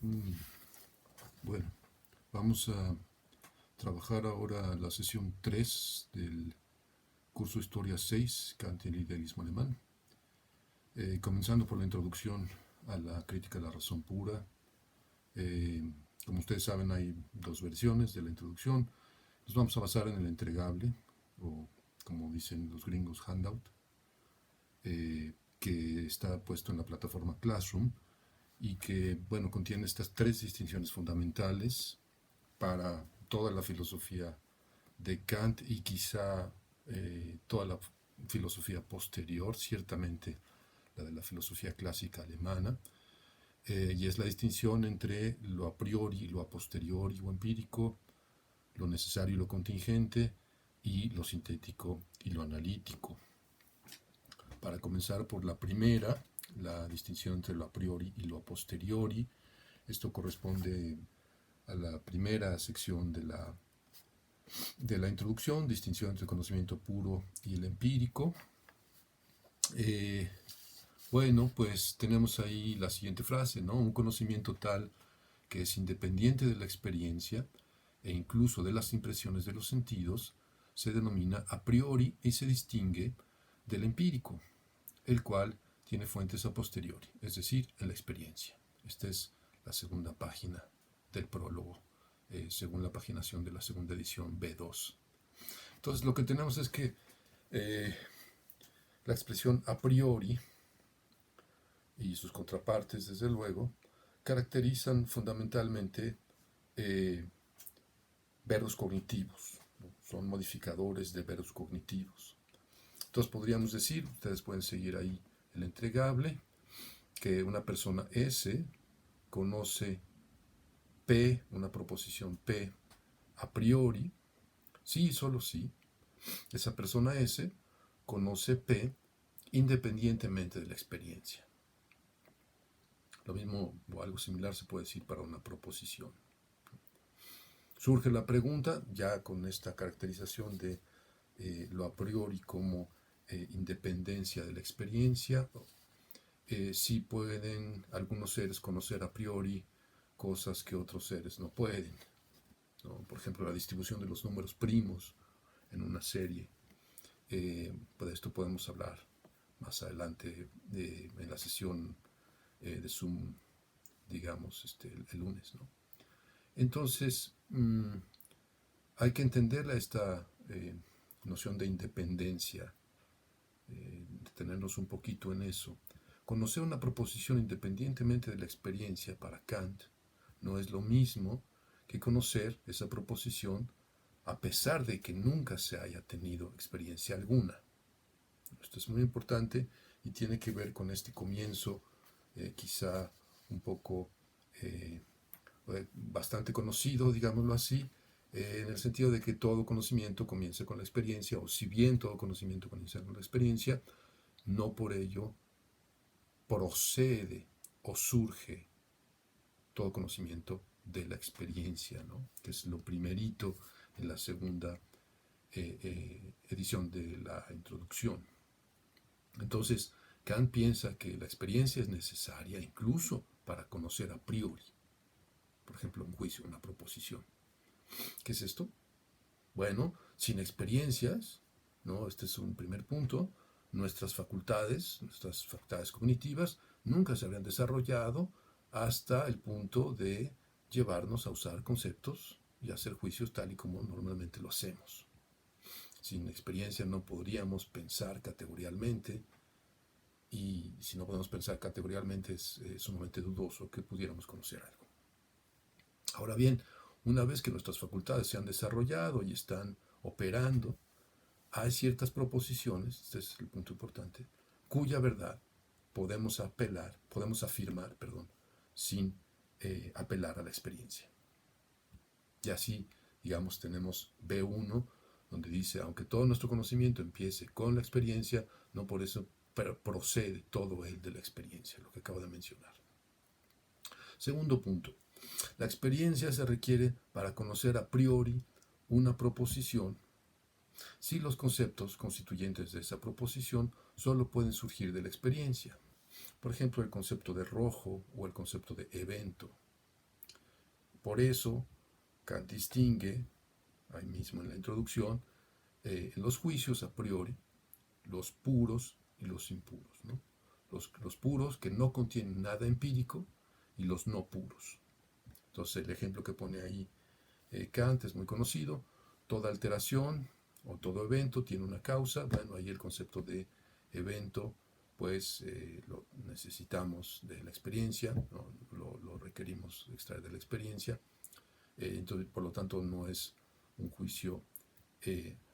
Mm, Bueno, vamos a trabajar ahora la sesión 3 del curso Historia 6, Kant y el idealismo alemán, comenzando por la introducción a la crítica de la razón pura. Eh, Como ustedes saben, hay dos versiones de la introducción. Nos vamos a basar en el entregable, o como dicen los gringos, handout, que está puesto en la plataforma Classroom y que, bueno, contiene estas tres distinciones fundamentales para toda la filosofía de Kant y quizá toda la filosofía posterior, ciertamente la de la filosofía clásica alemana, y es la distinción entre lo a priori, lo a posteriori o empírico, lo necesario y lo contingente, y lo sintético y lo analítico. Para comenzar por la primera, la distinción entre lo a priori y lo a posteriori, esto corresponde a la primera sección de la introducción, distinción entre el conocimiento puro y el empírico. Eh, bueno, pues tenemos ahí la siguiente frase, ¿no? Un conocimiento tal que es independiente de la experiencia e incluso de las impresiones de los sentidos, se denomina a priori y se distingue del empírico, el cual tiene fuentes a posteriori, es decir, en la experiencia. Esta es la segunda página del prólogo, según la paginación de la segunda edición B2. Entonces lo que tenemos es que eh, la expresión a priori y sus contrapartes, desde luego, caracterizan fundamentalmente eh, verbos cognitivos, ¿no? Son modificadores de verbos cognitivos. Entonces podríamos decir, ustedes pueden seguir ahí el entregable, que una persona S conoce P, una proposición P, a priori, sí y solo sí. Esa persona S conoce P independientemente de la experiencia. Lo mismo o algo similar se puede decir para una proposición. Surge la pregunta, ya con esta caracterización de lo a priori como independencia de la experiencia, si pueden algunos seres conocer a priori cosas que otros seres no pueden, ¿no? Por ejemplo, la distribución de los números primos en una serie. De esto podemos hablar más adelante en la sesión de Zoom, digamos, el lunes, ¿no? Entonces, hay que entenderla esta noción de independencia, detenernos un poquito en eso. Conocer una proposición independientemente de la experiencia para Kant no es lo mismo que conocer esa proposición a pesar de que nunca se haya tenido experiencia alguna. Esto es muy importante y tiene que ver con este comienzo, quizá un poco bastante conocido, digámoslo así, en el sentido de que todo conocimiento comienza con la experiencia, o si bien todo conocimiento comienza con la experiencia, no por ello procede o surge todo conocimiento de la experiencia, ¿no? Que es lo primerito en la segunda edición de la introducción. Entonces, Kant piensa que la experiencia es necesaria incluso para conocer a priori, por ejemplo, un juicio, una proposición. ¿Qué es esto? Bueno, sin experiencias, ¿no? Este es un primer punto, nuestras facultades cognitivas, nunca se habrían desarrollado hasta el punto de llevarnos a usar conceptos y hacer juicios tal y como normalmente lo hacemos. Sin experiencia no podríamos pensar categorialmente, y si no podemos pensar categorialmente es sumamente dudoso que pudiéramos conocer algo. Ahora bien, una vez que nuestras facultades se han desarrollado y están operando, hay ciertas proposiciones, este es el punto importante, cuya verdad podemos afirmar, sin apelar a la experiencia. Y así, digamos, tenemos B1, donde dice, aunque todo nuestro conocimiento empiece con la experiencia, no por eso procede todo él de la experiencia, lo que acabo de mencionar. Segundo punto, la experiencia se requiere para conocer a priori una proposición si los conceptos constituyentes de esa proposición solo pueden surgir de la experiencia. Por ejemplo, el concepto de rojo o el concepto de evento. Por eso, Kant distingue, ahí mismo en la introducción, los juicios a priori, los puros y los impuros, ¿no? Los puros que no contienen nada empírico y los no puros. Entonces el ejemplo que pone ahí Kant es muy conocido. Toda alteración o todo evento tiene una causa. Bueno, ahí el concepto de evento, pues lo necesitamos de la experiencia, ¿no? Lo requerimos extraer de la experiencia. Entonces, por lo tanto, no es un juicio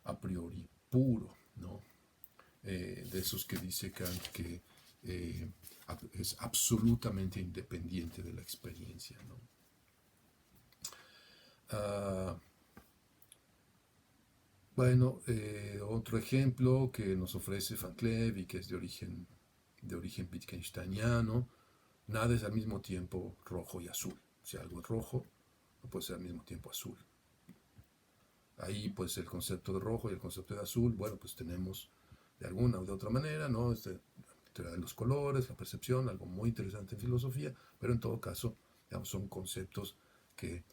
a priori puro, ¿no? De esos que dice Kant que es absolutamente independiente de la experiencia, ¿no? Bueno, otro ejemplo que nos ofrece Van Cleef y que es de origen wittgensteiniano: nada es al mismo tiempo rojo y azul. Si algo es rojo, no puede ser al mismo tiempo azul. Ahí pues el concepto de rojo y el concepto de azul, bueno, pues tenemos de alguna o de otra manera, ¿no? La teoría de los colores, la percepción, algo muy interesante en filosofía, pero en todo caso, digamos, son conceptos que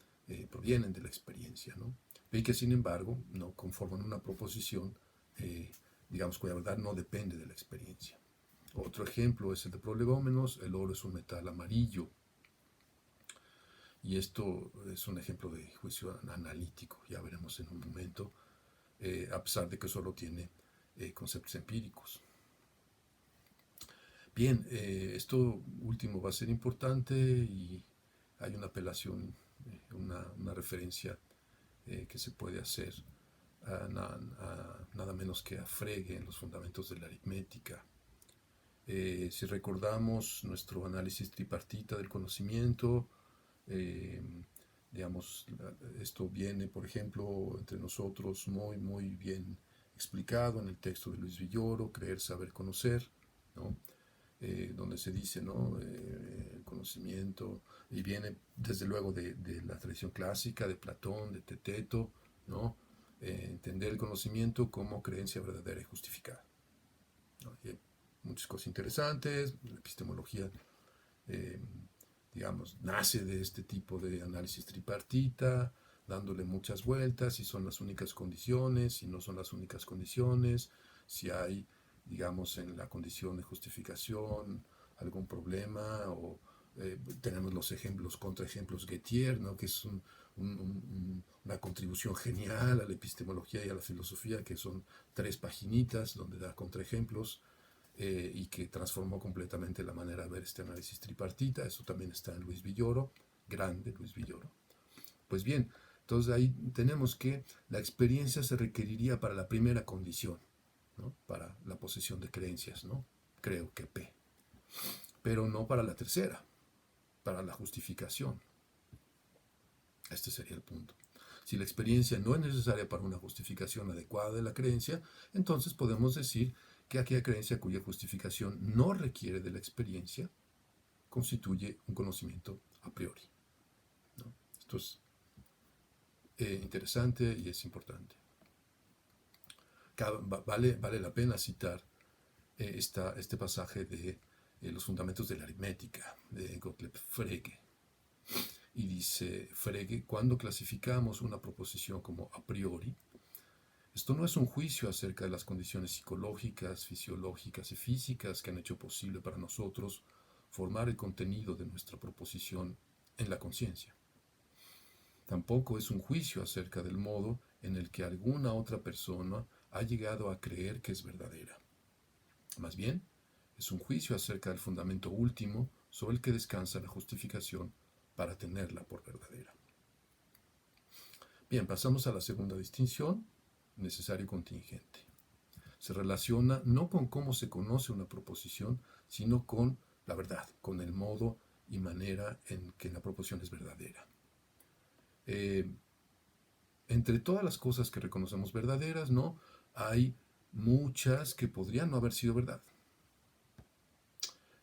provienen de la experiencia, ¿no? Y que sin embargo no conforman una proposición, digamos, cuya verdad no depende de la experiencia. Otro ejemplo es el de prolegómenos: el oro es un metal amarillo. Y esto es un ejemplo de juicio analítico, ya veremos en un momento, a pesar de que solo tiene conceptos empíricos. Bien, esto último va a ser importante y hay una apelación, una referencia que se puede hacer a nada menos que a Frege en los fundamentos de la aritmética. Si recordamos nuestro análisis tripartita del conocimiento, digamos, esto viene, por ejemplo, entre nosotros muy bien explicado en el texto de Luis Villoro, Creer, Saber, Conocer, ¿no? Donde se dice, ¿no? El conocimiento, y viene desde luego de la tradición clásica, de Platón, de Teteto, ¿no? Entender el conocimiento como creencia verdadera y justificada, ¿no? Y hay muchas cosas interesantes. La epistemología, digamos, nace de este tipo de análisis tripartita, dándole muchas vueltas: si son las únicas condiciones, si no son las únicas condiciones, si hay, digamos, en la condición de justificación algún problema, o tenemos los ejemplos, los contraejemplos Gettier, ¿no? Que es una contribución genial a la epistemología y a la filosofía, que son 3 paginitas donde da contraejemplos, y que transformó completamente la manera de ver este análisis tripartita. Eso también está en Luis Villoro, grande Luis Villoro. Pues bien, entonces ahí tenemos que la experiencia se requeriría para la primera condición, ¿no? Para la posesión de creencias, ¿no? Creo que P. Pero no para la tercera, para la justificación. Este sería el punto. Si la experiencia no es necesaria para una justificación adecuada de la creencia, entonces podemos decir que aquella creencia cuya justificación no requiere de la experiencia constituye un conocimiento a priori, ¿no? Esto es interesante y es importante. Vale la pena citar este pasaje de los fundamentos de la aritmética de Gottlieb Frege. Y dice Frege: cuando clasificamos una proposición como a priori, esto no es un juicio acerca de las condiciones psicológicas, fisiológicas y físicas que han hecho posible para nosotros formar el contenido de nuestra proposición en la conciencia. Tampoco es un juicio acerca del modo en el que alguna otra persona ha llegado a creer que es verdadera. Más bien, es un juicio acerca del fundamento último sobre el que descansa la justificación para tenerla por verdadera. Bien, pasamos a la segunda distinción: necesario y contingente. Se relaciona no con cómo se conoce una proposición, sino con la verdad, con el modo y manera en que la proposición es verdadera. Entre todas las cosas que reconocemos verdaderas, ¿no?, hay muchas que podrían no haber sido verdad.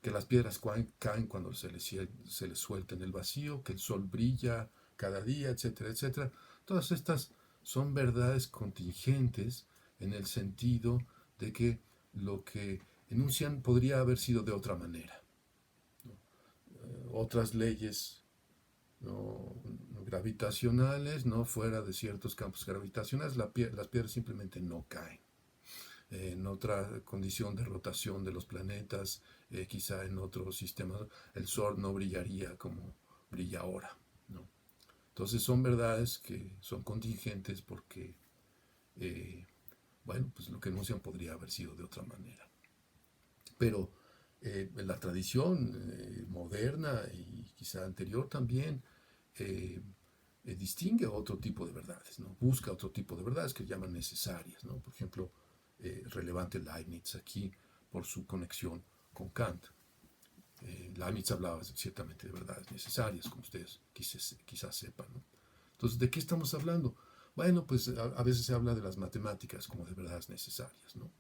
Que las piedras caen cuando se les suelta en el vacío, que el sol brilla cada día, etcétera, etcétera. Todas estas son verdades contingentes en el sentido de que lo que enuncian podría haber sido de otra manera, ¿no? Otras leyes, ¿no?, gravitacionales, ¿no? Fuera de ciertos campos gravitacionales, las piedras simplemente no caen. En otra condición de rotación de los planetas, quizá en otros sistemas, el Sol no brillaría como brilla ahora, ¿no? Entonces son verdades que son contingentes porque, bueno, pues lo que enuncian podría haber sido de otra manera. Pero la tradición moderna y quizá anterior también distingue otro tipo de verdades, ¿no? Busca otro tipo de verdades que llaman necesarias, ¿no? Por ejemplo, relevante Leibniz aquí por su conexión con Kant. Leibniz hablaba ciertamente de verdades necesarias, como ustedes quizás sepan, ¿no? Entonces, ¿de qué estamos hablando? Bueno, pues a veces se habla de las matemáticas como de verdades necesarias, ¿no?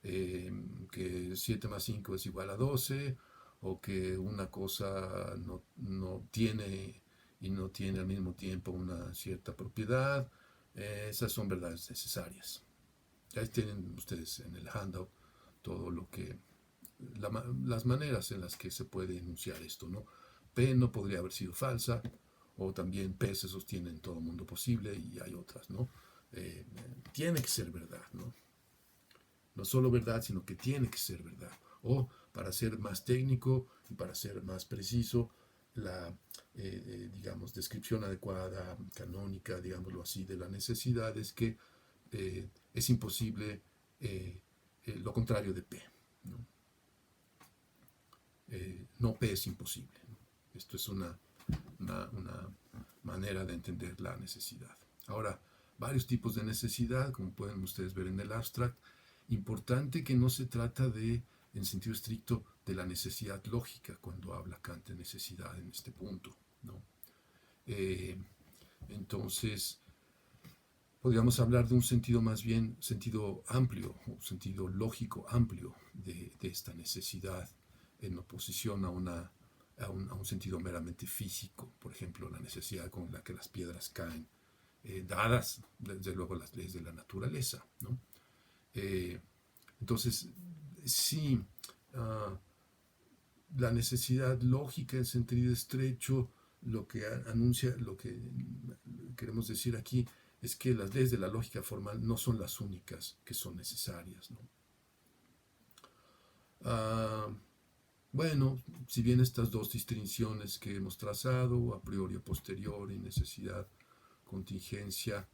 Que 7 más 5 es igual a 12, o que una cosa no tiene y no tiene al mismo tiempo una cierta propiedad. Esas son verdades necesarias. Ahí tienen ustedes en el handout todo lo que, las maneras en las que se puede enunciar esto, ¿no? P no podría haber sido falsa, o también P se sostiene en todo mundo posible, y hay otras, ¿no? Tiene que ser verdad, ¿no? No solo verdad, sino que tiene que ser verdad. O, para ser más técnico y para ser más preciso, la, digamos, descripción adecuada, canónica, digámoslo así, de la necesidad es que es imposible lo contrario de P, ¿no? No P es imposible, ¿no? Esto es una manera de entender la necesidad. Ahora, varios tipos de necesidad, como pueden ustedes ver en el abstract. Importante que no se trata de, en sentido estricto, de la necesidad lógica cuando habla Kant de necesidad en este punto, ¿no? Entonces, podríamos hablar de un sentido más bien, sentido amplio, un sentido lógico amplio de esta necesidad, en oposición a un sentido meramente físico, por ejemplo, la necesidad con la que las piedras caen, dadas, desde luego, las leyes de la naturaleza, ¿no? Entonces, sí, la necesidad lógica en sentido estrecho, lo que anuncia, lo que queremos decir aquí, es que las leyes de la lógica formal no son las únicas que son necesarias, ¿no? Bueno, si bien estas dos distinciones que hemos trazado, a priori o posteriori, necesidad, contingencia,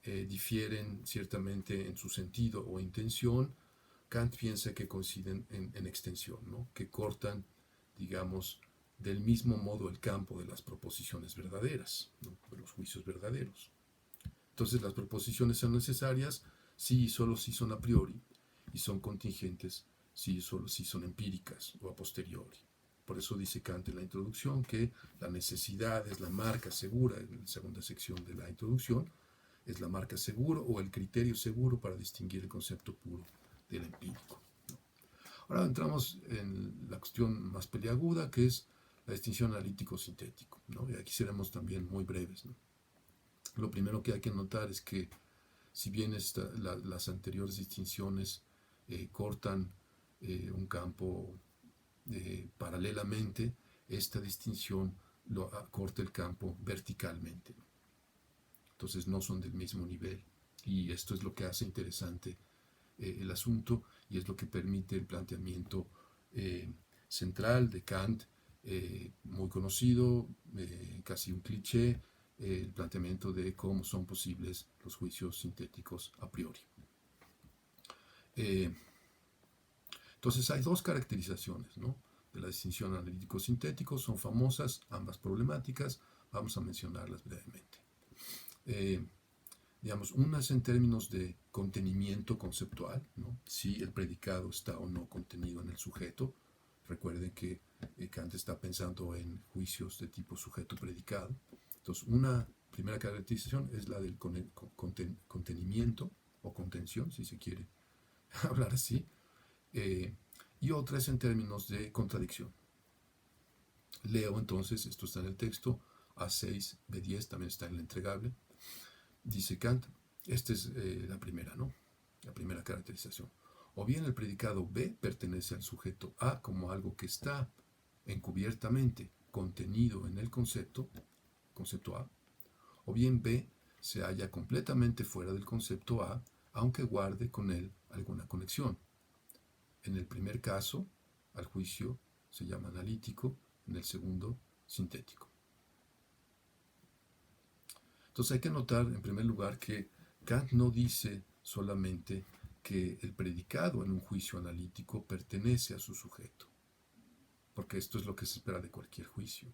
difieren ciertamente en su sentido o intención, Kant piensa que coinciden en extensión, ¿no? Que cortan, digamos, del mismo modo el campo de las proposiciones verdaderas, ¿no? De los juicios verdaderos. Entonces las proposiciones son necesarias sí y solo si son a priori, y son contingentes sí y solo si son empíricas o a posteriori. Por eso dice Kant en la introducción que la necesidad es la marca segura, en la segunda sección de la introducción, es la marca seguro o el criterio seguro para distinguir el concepto puro del empírico, ¿no? Ahora entramos en la cuestión más peliaguda, que es la distinción analítico-sintético, ¿no? Y aquí seremos también muy breves, ¿no? Lo primero que hay que notar es que si bien las anteriores distinciones cortan un campo paralelamente, esta distinción corta el campo verticalmente, ¿no? Entonces no son del mismo nivel, y esto es lo que hace interesante el asunto, y es lo que permite el planteamiento central de Kant, muy conocido, casi un cliché, el planteamiento de cómo son posibles los juicios sintéticos a priori. Entonces hay dos caracterizaciones, ¿no?, de la distinción analítico-sintético, son famosas, ambas problemáticas, vamos a mencionarlas brevemente. Digamos, una es en términos de contenimiento conceptual, ¿no? Si el predicado está o no contenido en el sujeto. Recuerden que Kant está pensando en juicios de tipo sujeto-predicado. Entonces, una primera caracterización es la del contenimiento o contención, si se quiere hablar así, y otra es en términos de contradicción. Leo entonces, esto está en el texto, A6, B10, también está en el entregable. Dice Kant, esta es la primera, ¿no? La primera caracterización. O bien el predicado B pertenece al sujeto A como algo que está encubiertamente contenido en el concepto concepto A, o bien B se halla completamente fuera del concepto A, aunque guarde con él alguna conexión. En el primer caso, al juicio se llama analítico, en el segundo, sintético. Entonces hay que notar, en primer lugar, que Kant no dice solamente que el predicado en un juicio analítico pertenece a su sujeto, porque esto es lo que se espera de cualquier juicio.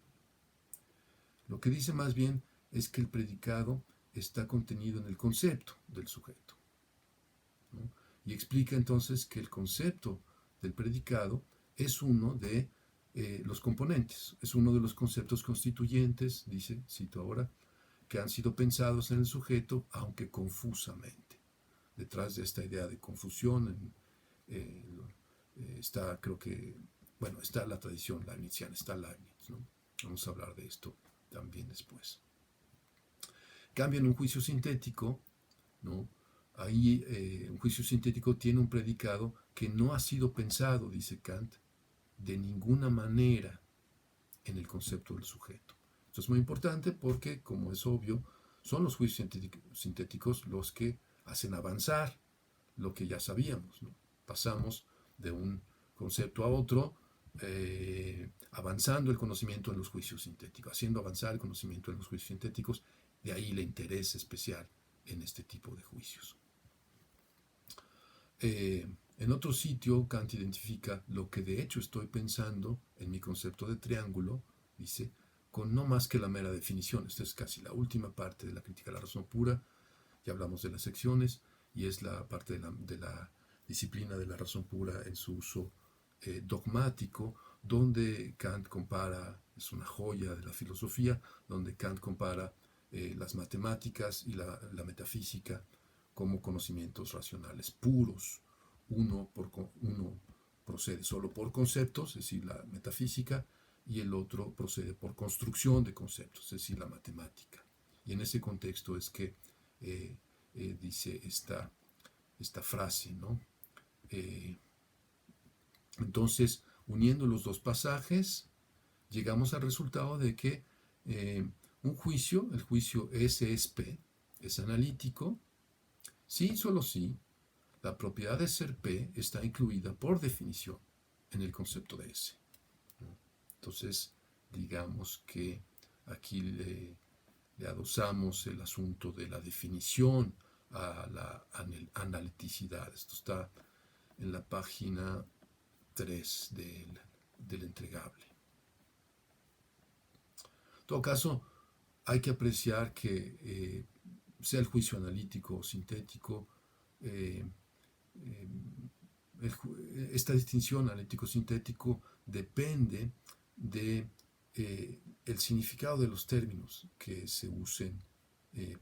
Lo que dice más bien es que el predicado está contenido en el concepto del sujeto, ¿no? Y explica entonces que el concepto del predicado es uno de los componentes, es uno de los conceptos constituyentes, dice, cito ahora, que han sido pensados en el sujeto, aunque confusamente. Detrás de esta idea de confusión está, creo que, bueno, está la tradición leibniziana, está Leibniz, ¿no? Vamos a hablar de esto también después. Cambio en un juicio sintético, ¿no? Ahí un juicio sintético tiene un predicado que no ha sido pensado, dice Kant, de ninguna manera en el concepto del sujeto. Esto es muy importante porque, como es obvio, son los juicios sintéticos los que hacen avanzar lo que ya sabíamos, ¿no? Pasamos de un concepto a otro, avanzando el conocimiento en los juicios sintéticos, haciendo avanzar el conocimiento en los juicios sintéticos, de ahí el interés especial en este tipo de juicios. En otro sitio, Kant identifica lo que de hecho estoy pensando en mi concepto de triángulo, dice, con no más que la mera definición. Esta es casi la última parte de la crítica a la razón pura. Ya hablamos de las secciones y es la parte de la disciplina de la razón pura en su uso dogmático, donde Kant compara, es una joya de la filosofía, donde Kant compara las matemáticas y la metafísica como conocimientos racionales puros. Uno procede solo por conceptos, es decir, la metafísica, y el otro procede por construcción de conceptos, es decir, la matemática. Y en ese contexto es que dice esta frase, ¿no? Entonces, uniendo los dos pasajes, llegamos al resultado de que un juicio, el juicio S es P, es analítico, sí, solo sí, la propiedad de ser P está incluida por definición en el concepto de S, ¿no? Entonces, digamos que aquí le adosamos el asunto de la definición a la analiticidad. Esto está en la página 3 del entregable. En todo caso, hay que apreciar que sea el juicio analítico o sintético, esta distinción analítico-sintético depende de el significado de los términos que se usen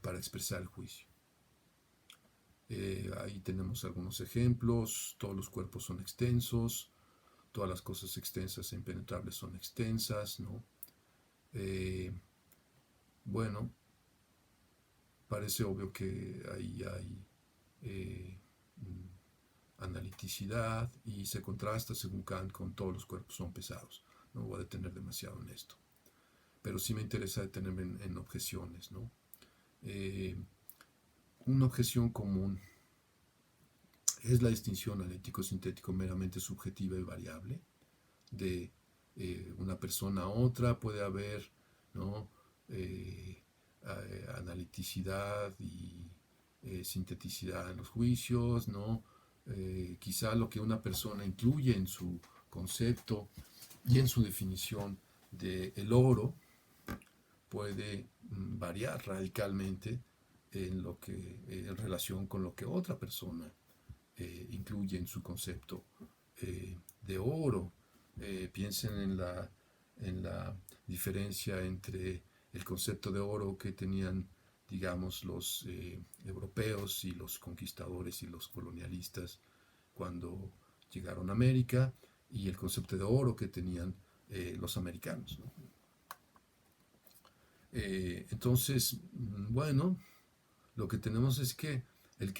para expresar el juicio. Ahí tenemos algunos ejemplos. Todos los cuerpos son extensos, todas las cosas extensas e impenetrables son extensas, ¿no? Bueno, parece obvio que ahí hay analiticidad y se contrasta, según Kant, con todos los cuerpos son pesados. No voy a detener demasiado en esto, pero sí me interesa detenerme en objeciones, ¿no? Una objeción común es la distinción analítico-sintético meramente subjetiva y variable. De una persona a otra puede haber, ¿no? Analiticidad y sinteticidad en los juicios, ¿no? Quizá lo que una persona incluye en su concepto y en su definición del oro puede variar radicalmente en relación con lo que otra persona incluye en su concepto de oro. Piensen en la diferencia entre el concepto de oro que tenían, digamos, los europeos y los conquistadores y los colonialistas cuando llegaron a América, y el concepto de oro que tenían los americanos, ¿no? Entonces, bueno, lo que tenemos es que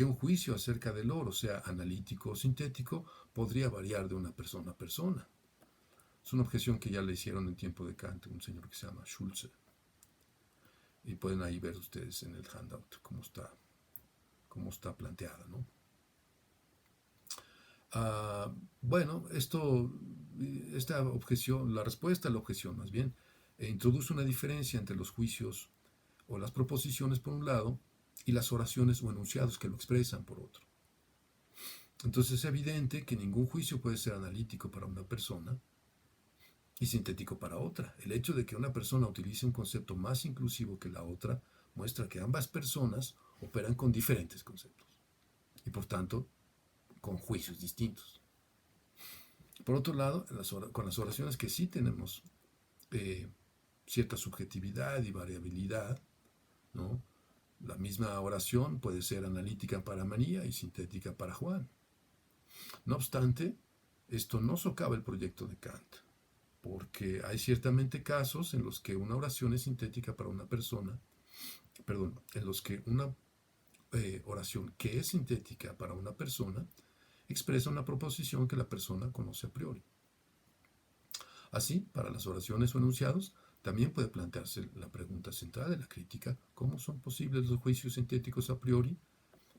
un juicio acerca del oro sea analítico o sintético podría variar de una persona a persona. Es una objeción que ya le hicieron en tiempo de Kant un señor que se llama Schulze. Y pueden ahí ver ustedes en el handout cómo está planteada, ¿no? Bueno, esta objeción, la respuesta a la objeción más bien, introduce una diferencia entre los juicios o las proposiciones por un lado y las oraciones o enunciados que lo expresan por otro. Entonces es evidente que ningún juicio puede ser analítico para una persona y sintético para otra. El hecho de que una persona utilice un concepto más inclusivo que la otra muestra que ambas personas operan con diferentes conceptos y por tanto con juicios distintos. Por otro lado, con las oraciones que sí tenemos cierta subjetividad y variabilidad, ¿no? La misma oración puede ser analítica para María y sintética para Juan. No obstante, esto no socava el proyecto de Kant, porque hay ciertamente casos en los que una oración es sintética para una persona, perdón, en los que una oración que es sintética para una persona expresa una proposición que la persona conoce a priori. Así, para las oraciones o enunciados, también puede plantearse la pregunta central de la crítica: ¿cómo son posibles los juicios sintéticos a priori?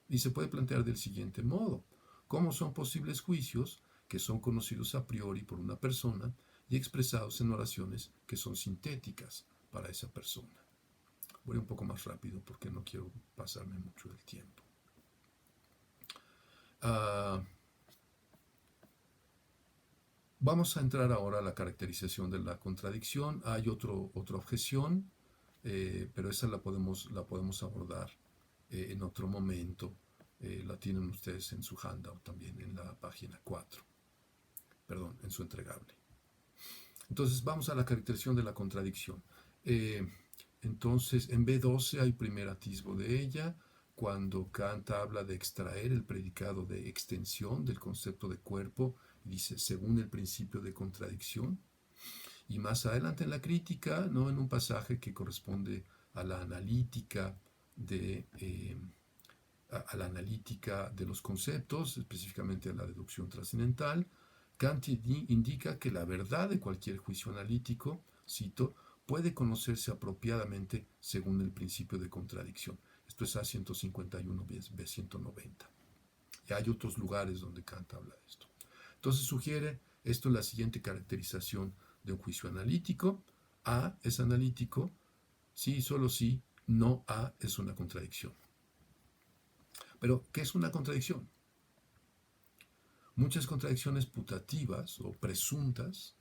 Y se puede plantear del siguiente modo: ¿cómo son posibles juicios que son conocidos a priori por una persona y expresados en oraciones que son sintéticas para esa persona? Voy un poco más rápido porque no quiero pasarme mucho del tiempo. Vamos a entrar ahora a la caracterización de la contradicción. Hay otra objeción, pero esa la podemos abordar en otro momento. La tienen ustedes en su handout también, en la página 4. Perdón, en su entregable. Entonces vamos a la caracterización de la contradicción. Entonces en B12 hay primer atisbo de ella, cuando Kant habla de extraer el predicado de extensión del concepto de cuerpo, dice según el principio de contradicción. Y más adelante en la crítica, ¿no?, en un pasaje que corresponde a la analítica a la analítica de los conceptos, específicamente a la deducción trascendental, Kant indica que la verdad de cualquier juicio analítico, cito, puede conocerse apropiadamente según el principio de contradicción. Esto es A151, B190. Y hay otros lugares donde Kant habla de esto. Entonces sugiere esto la siguiente caracterización de un juicio analítico: A es analítico si y solo si no A es una contradicción. Pero, ¿qué es una contradicción? Muchas contradicciones putativas o presuntas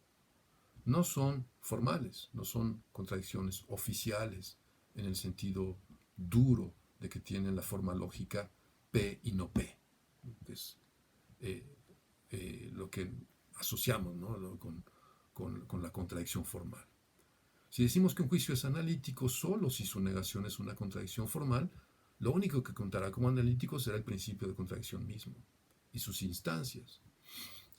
no son formales, no son contradicciones oficiales en el sentido duro de que tienen la forma lógica P y no P, que es lo que asociamos, ¿no?, con la contradicción formal. Si decimos que un juicio es analítico solo si su negación es una contradicción formal, lo único que contará como analítico será el principio de contradicción mismo y sus instancias.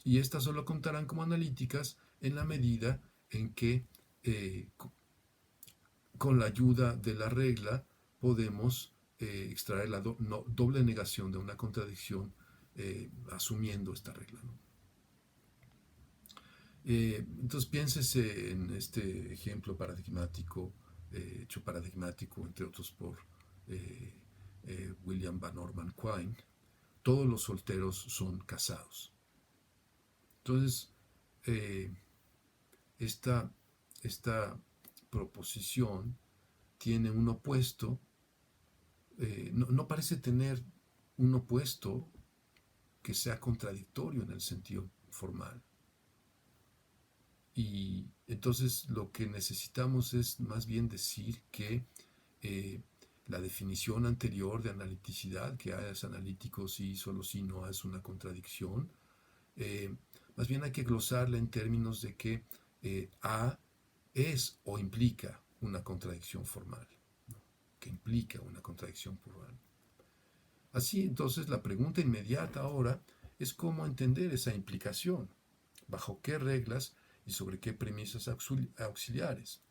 Y estas solo contarán como analíticas en la medida en que con la ayuda de la regla podemos extraer la doble negación de una contradicción asumiendo esta regla, ¿no? Entonces piénsese en este ejemplo paradigmático, hecho paradigmático entre otros por William Van Orman Quine: todos los solteros son casados. Entonces, esta proposición tiene un opuesto, no parece tener un opuesto que sea contradictorio en el sentido formal. Y entonces lo que necesitamos es más bien decir que la definición anterior de analiticidad, que A es analítico sí, solo sí, no es una contradicción, más bien hay que glosarla en términos de que A es o implica una contradicción formal, ¿no?, que implica una contradicción formal. Así, entonces, la pregunta inmediata ahora es cómo entender esa implicación, bajo qué reglas y sobre qué premisas auxiliares.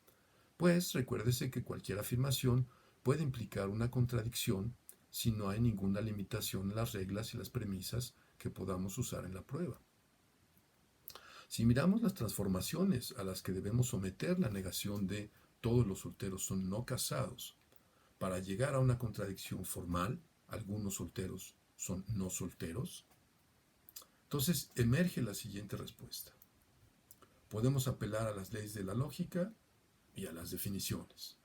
Pues recuérdese que cualquier afirmación puede implicar una contradicción si no hay ninguna limitación en las reglas y las premisas que podamos usar en la prueba. Si miramos las transformaciones a las que debemos someter la negación de todos los solteros son no casados, para llegar a una contradicción formal, algunos solteros son no solteros, entonces emerge la siguiente respuesta. Podemos apelar a las leyes de la lógica y a las definiciones.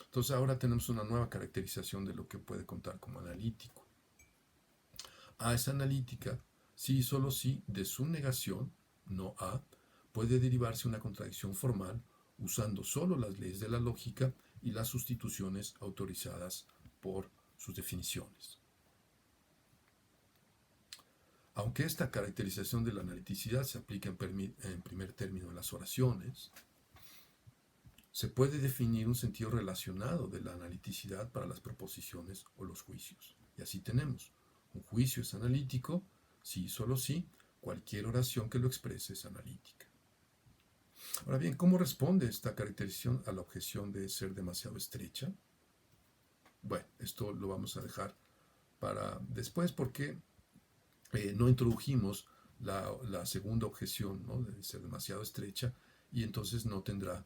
Entonces ahora tenemos una nueva caracterización de lo que puede contar como analítico. A es analítica si y solo si de su negación, no A, puede derivarse una contradicción formal usando solo las leyes de la lógica y las sustituciones autorizadas por sus definiciones. Aunque esta caracterización de la analiticidad se aplica en primer término en las oraciones, se puede definir un sentido relacionado de la analiticidad para las proposiciones o los juicios. Y así tenemos, un juicio es analítico, si y solo si, cualquier oración que lo exprese es analítica. Ahora bien, ¿cómo responde esta caracterización a la objeción de ser demasiado estrecha? Bueno, esto lo vamos a dejar para después porque no introdujimos la segunda objeción, ¿no?, de ser demasiado estrecha, y entonces no tendrá,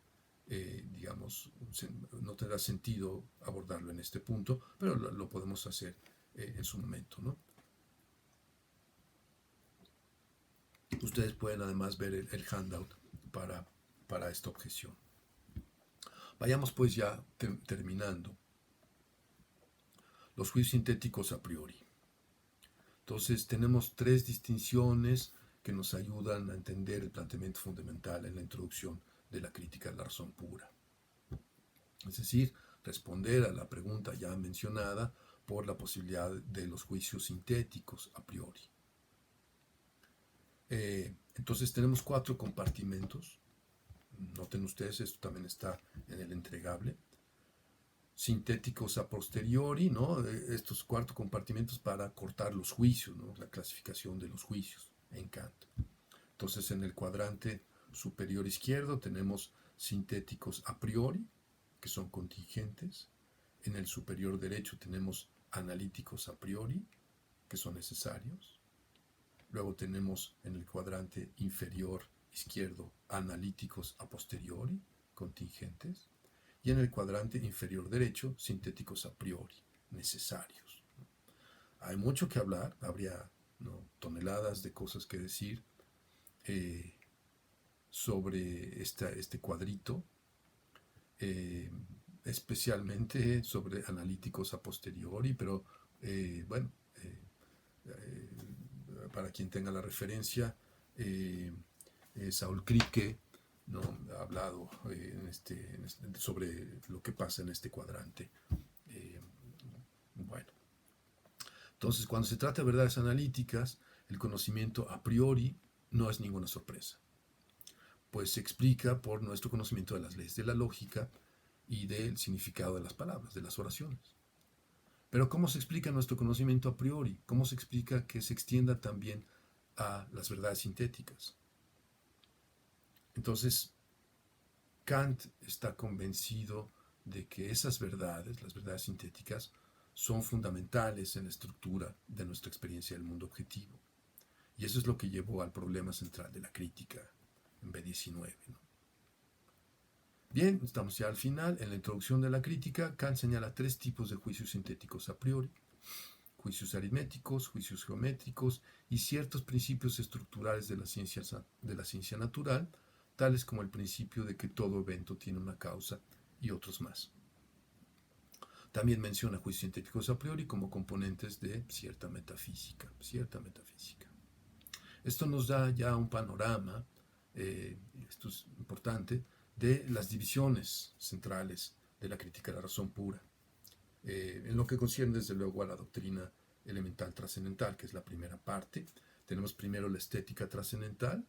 no tendrá sentido abordarlo en este punto, pero lo podemos hacer en su momento, ¿no? Ustedes pueden además ver el handout para esta objeción. Vayamos pues ya terminando. Los juicios sintéticos a priori. Entonces tenemos tres distinciones que nos ayudan a entender el planteamiento fundamental en la introducción de la crítica de la razón pura. Es decir, responder a la pregunta ya mencionada por la posibilidad de los juicios sintéticos a priori. Entonces tenemos 4 compartimentos. Noten ustedes, esto también está en el entregable. Sintéticos a posteriori, ¿no? Estos 4 compartimentos para cortar los juicios, ¿no?, la clasificación de los juicios en Kant. Entonces en el cuadrante superior izquierdo tenemos sintéticos a priori, que son contingentes. En el superior derecho tenemos analíticos a priori, que son necesarios. Luego tenemos en el cuadrante inferior izquierdo analíticos a posteriori, contingentes. Y en el cuadrante inferior derecho, sintéticos a priori, necesarios. Hay mucho que hablar, habría, ¿no?, toneladas de cosas que decir sobre este cuadrito, especialmente sobre analíticos a posteriori, pero bueno, para quien tenga la referencia, Saul Krike, ¿no?, ha hablado sobre lo que pasa en este cuadrante. Bueno, entonces cuando se trata de verdades analíticas, el conocimiento a priori no es ninguna sorpresa, pues se explica por nuestro conocimiento de las leyes de la lógica y del significado de las palabras, de las oraciones. Pero ¿cómo se explica nuestro conocimiento a priori? ¿Cómo se explica que se extienda también a las verdades sintéticas? Entonces, Kant está convencido de que esas verdades, las verdades sintéticas, son fundamentales en la estructura de nuestra experiencia del mundo objetivo. Y eso es lo que llevó al problema central de la crítica en B19, ¿no? Bien, estamos ya al final. En la introducción de la crítica, Kant señala 3 tipos de juicios sintéticos a priori: juicios aritméticos, juicios geométricos y ciertos principios estructurales de la ciencia natural, tales como el principio de que todo evento tiene una causa y otros más. También menciona juicios sintéticos a priori como componentes de cierta metafísica. Esto nos da ya un panorama, esto es importante, de las divisiones centrales de la crítica de la razón pura. En lo que concierne desde luego a la doctrina elemental trascendental, que es la primera parte, tenemos primero la estética trascendental,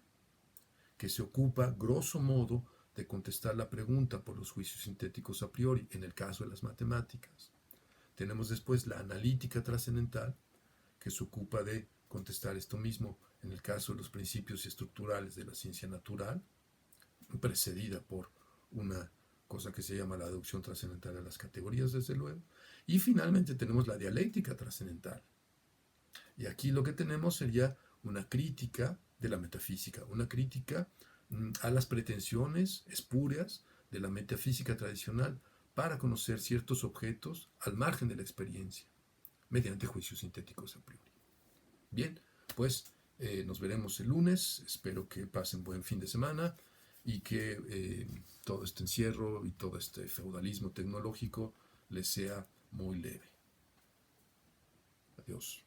que se ocupa, grosso modo, de contestar la pregunta por los juicios sintéticos a priori, en el caso de las matemáticas. Tenemos después la analítica trascendental, que se ocupa de contestar esto mismo en el caso de los principios estructurales de la ciencia natural, precedida por una cosa que se llama la deducción trascendental de las categorías, desde luego. Y finalmente tenemos la dialéctica trascendental. Y aquí lo que tenemos sería una crítica de la metafísica, una crítica a las pretensiones espurias de la metafísica tradicional para conocer ciertos objetos al margen de la experiencia, mediante juicios sintéticos a priori. Bien, pues nos veremos el lunes. Espero que pasen buen fin de semana y que todo este encierro y todo este feudalismo tecnológico les sea muy leve. Adiós.